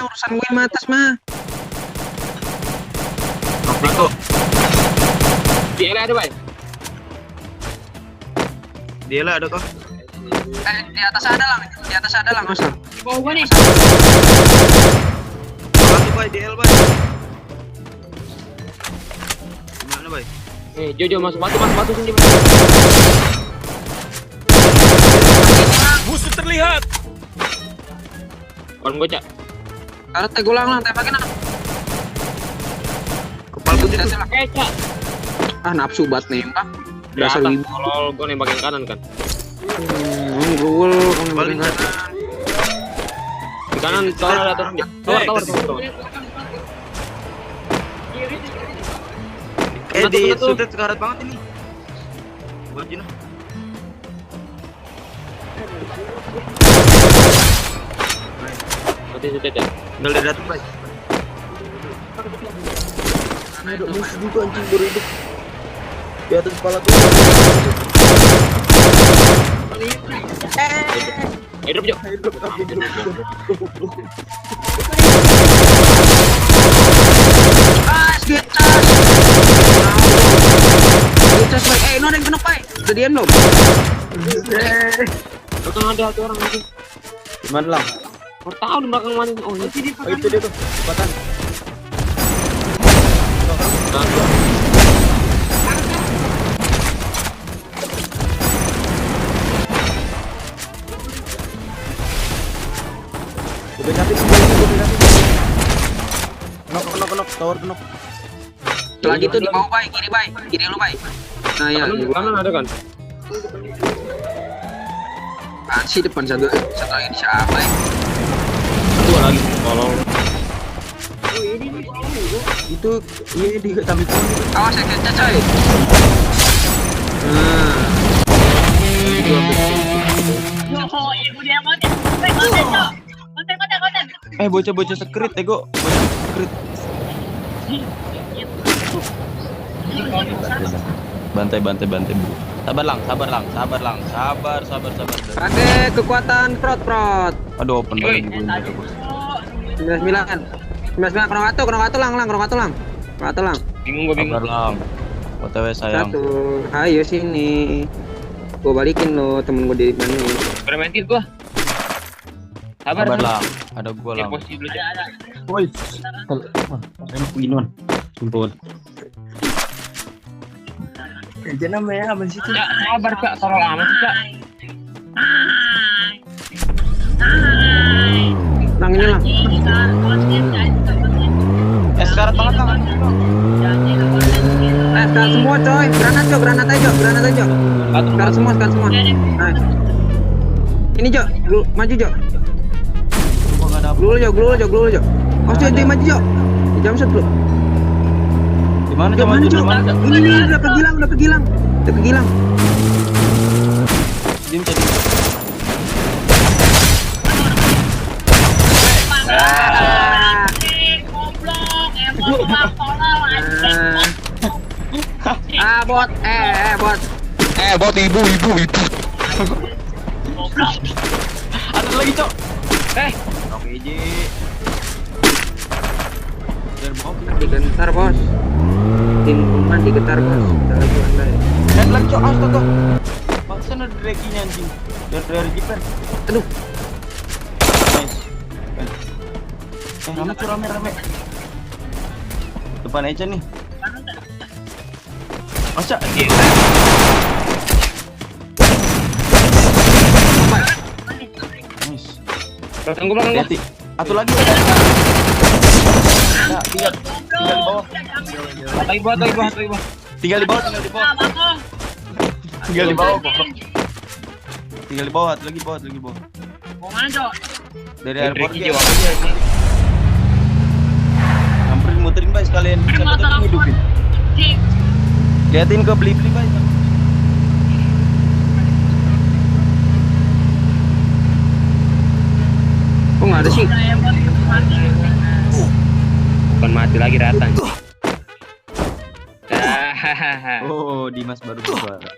urusan gue mah atas mah. Beko. Dia ada, Bay. Dia lah ada kok. Di atas ada lang, Mas. Di bawah gua nih. Satu bay, DL bay. Gimana bay? Jojo masuk batu sini. Musuh terlihat. Orang gocak. Kalau teh gulang lang, tembakin lang. Kepala putih tuh. Cak. Ah nafsu banget nembak. Di Dasar atas wibu. kalau gua nembakin kanan kan. Gul, Balik. Di kanan tower ada tower. Tower. Di sudet sekarat banget ini. Buat Jina. Mati sudah ya. Tinggal dari datang bay. Ada musuh juga anjing baru hidup. Di atas kepala tuh. Hidup, Jo. Gecas. Gecas, Bay. No ada yang kena, Bay. Udah diam belum? Belakang ada satu orang lagi. Gimana lang? Kau tahu di belakang mana? Oh, ini. Oh itu dia tuh, cepatan. Udah nyapin. Kenok, tower kenok. Lagi tuh di bawah, Bay. Kiri, Bay. Kiri lu, Bay. Nah, ya. Di kanan ada kan? Sih depan satu lagi di siapa ya? Dua lagi. Tolong. Itu iya di kami pun. Awas ya, Gecas, coy. Nah. Bocah-bocah sekrit ego. Bocah sekrit. Bantai bu. Sabar lang. Sabar. Pakai kekuatan prot. Aduh open banget gue. 99 kurang satu lang. Bingung gua bingung. Sabar lang. OTW sayang. Satu. Ayo sini. Gua balikin lo temen gua di mana nih. Preventif gua. Sabar lang. Ada gua lang. Posisi dulu. Woi. Enak beginian. Sumpah. Jangan namanya apa sih itu? Cak, sabar Cak, tolong amat sih Cak. Lang ini lang. Sekarang banget lang. Sekarang semua coy. Granat aja. Sekarang semua. Nah. Ini Jo, maju Jo. Glul Jo. Oh, dia maju Jo. Di jam set lu. Di mana Jo, mana Jo? Ini udah kegilang. Dim tadi. Bot. Bot ibu. Ada lagi, Cok. Oke, Ji. Dan mau Digentar, Bos. Tim kuman digetar, Bos. Udah lagi bandai. dan lagi, Cok. Astaga. Maksan ada draginya anjing. Dari Jiper. Aduh. Nice. Rame. Depan aja nih. Masa? Nice. Belakang gua. Hati-hati. Satu lagi. Nah, tinggal di bawah. Lagi bawah. Tinggal di bawah. Satu lagi bawah. Mau mana, Cok? Dari airport Drake dia. jiwa. Samperin muterin bay sekalian. Siapa tahu hidupin. Liatin ke beli bay. Kok nggak ada sih? Bukan mati lagi datang. Oh, Dimas baru bersuara.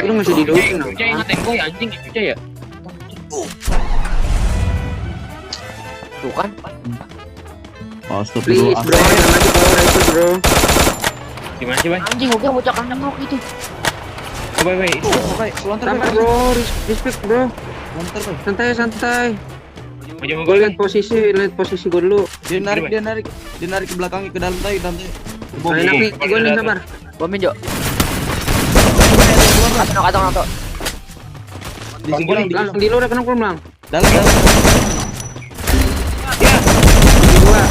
Lu masih di dosen. Cuca yang ngatain gue anjing Cuca ya. Tuh kan. Please bro, jangan lagi bro, rese bro. Gimana sih, Bay? Anjing oke bocah nembok itu. Oh, Bay. Baik, lontar Sabar bro, respect bro. Lontar baik. Santai. Maju Gue lihat posisi gue dulu. Dia narik ke belakangnya ke dalam tay. Nah, enak nih, gue nih sabar. Bomin Jo. Atau. Di sini Langsung di luar kena pulang. dalam. Dua.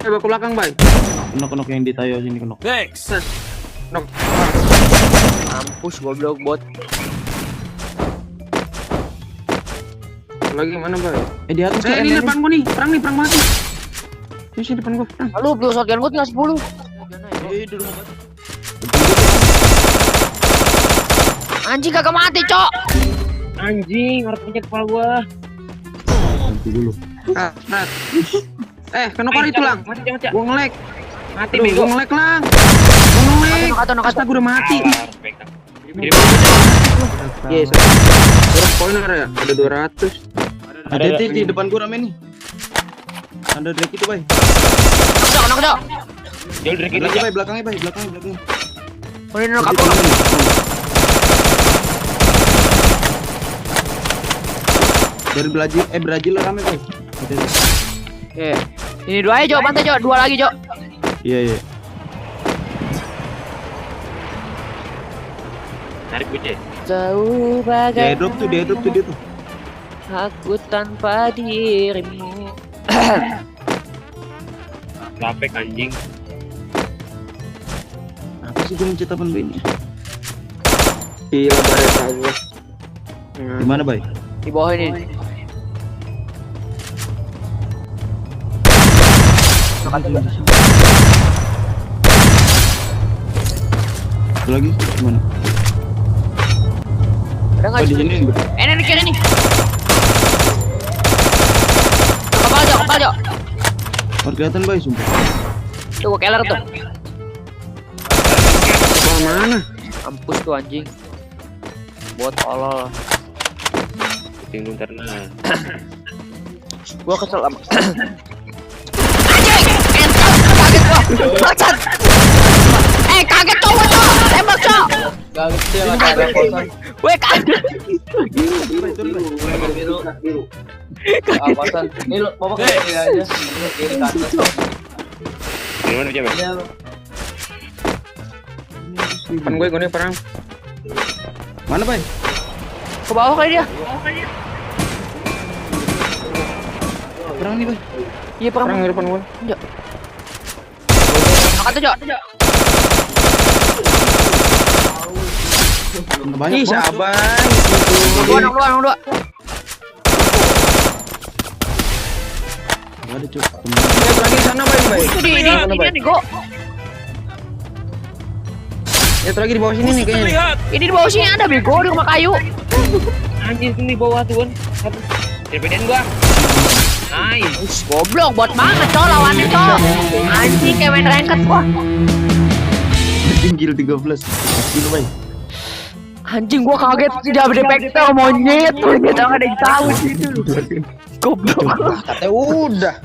Bawa ke belakang, Bay. Kenok yang di tayo sini kenok. Nok. Mampus goblok bot. Lagi mana, Bay? Di atas Cok, Ini depan gua nih. Perang banget nih. Ini sini depan gua, perang. Lalu plus shotgun gua tinggal 10. di rumah. Anjing kagak mati, Cok. Anjing, harus pencet kepala gua. Nanti dulu. Rat. Kena kali itu, Lang. Mati, jangan, Cak. Gua nge-lag. Mati, Aduh, bego. gua nge-lag, Lang. Gua nge-lag. Nok. Astaga, gua udah mati. Kirim. Yes. Berapa poin ya? Ada 200. Ada di depan gua rame nih. Ada Drake itu, Bay. Nok, Cok. Jauh dari kita, Lagi, Cak. Bay, belakangnya. Udah nok aku. Dari Brazil rame, Bay. Oke. Ini dua aja, Jo. Bantai, Jo. Dua lagi, Jo. Iya. Tarik Cuca. Jauh Dia bagai drop tuh dia tuh. aku tanpa dirimu. Lapek anjing. Apa sih gua mencet apa ini? Gila, bareta gua. Di mana, Bay? Di bawah ini. Satu lagi gimana? Ada enggak? Di sini. Ini kiri nih. Kepal, Jo. Baru kelihatan, Bay, sumpah. Tuh gua keler tuh. Wah, mana? Mampus tuh anjing. Bot tolol. Tinggung terna. Gua kesel sama. Anjing! Entot kaget gua. Bacat. Kaget cowok, Cok. Tembak, Cok. Kaget dia lagi ada kosan. Weh, kaget. Kosan. Ini lo bawa ke sini aja. Kiri ke atas. Di mana, Cuca, Bay? Depan gue nih perang. Mana, Bay? Ke bawah kali dia. Perang nih, Bay. Iya, Perang perang. di depan gue. Jo. Kata, Jo. Banyak Ih, banget. sabar. Dua. Gak ada, Cuk. Lihat lagi di sana, Bay. Itu di Go. Lihat lagi di bawah sini nih kayaknya. Ini di bawah sini ada bego di rumah kayu. Anjing sini bawah tuh, Cerpetin gua. Nice. Goblok, bot banget, Cok, lawannya, Cok. Anjing kayak main ranked gua. Tinggi 13. Gila, Bay. Anjing gua kaget tidak ada vektor monyet nggak ada yang tahu situ. Goblok. Katanya udah.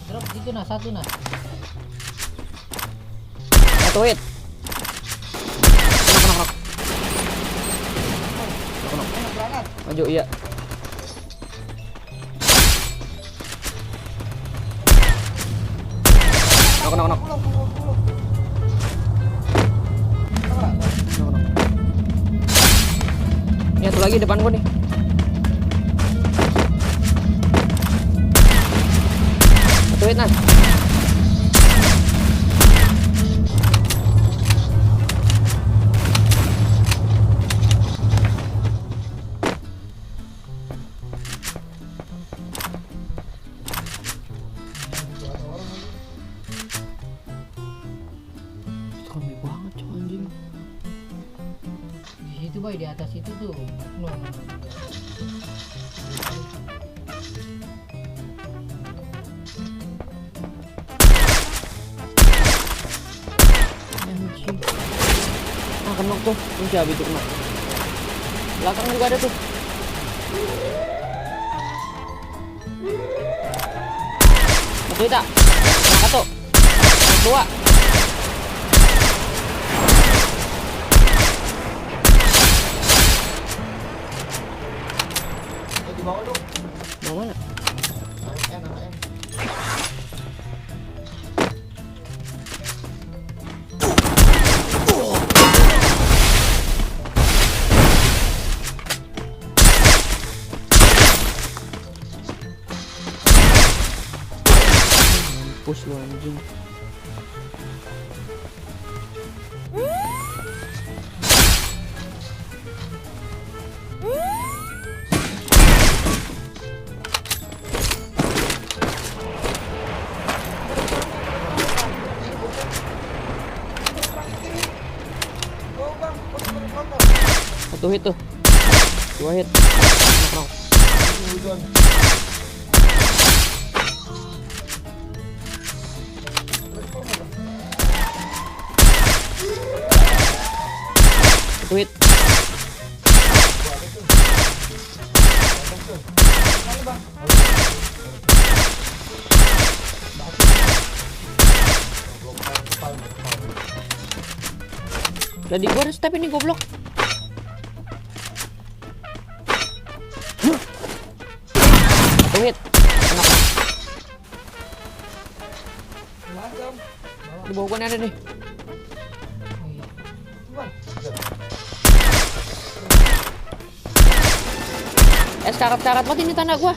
Drop itu nah satu nah. Satu hit. Maju iya. Nok. Ini satu lagi depan gua nih. Satu hit nah. Kami banget cok anjing. Di situ boy di atas itu tuh. No. kenok tuh. Ini siapa itu kenok? Belakang juga ada tuh. Satu kita. Satu. Dua. Mau mana? Push lu anjing. Satu hit tuh. Dua hit. Knock. Satu hit. Jadi gua ada step ini goblok. Satu hit. Enak. Di bawah gua nih ada nih. Syarat-syarat banget ini tanda gua.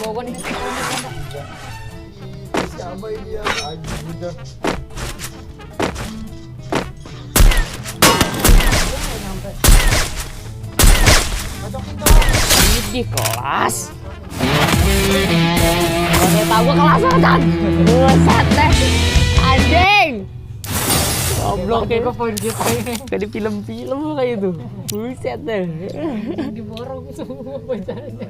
Bawa gua nih. Siapa ini ya? Anjing udah. Di kelas. Oke, tahu gua kelas kan? Buset deh. Anjing. Goblok ya. Poin kita ini Kayak di film-film kayak itu. Buset deh. diborong semua pacarnya.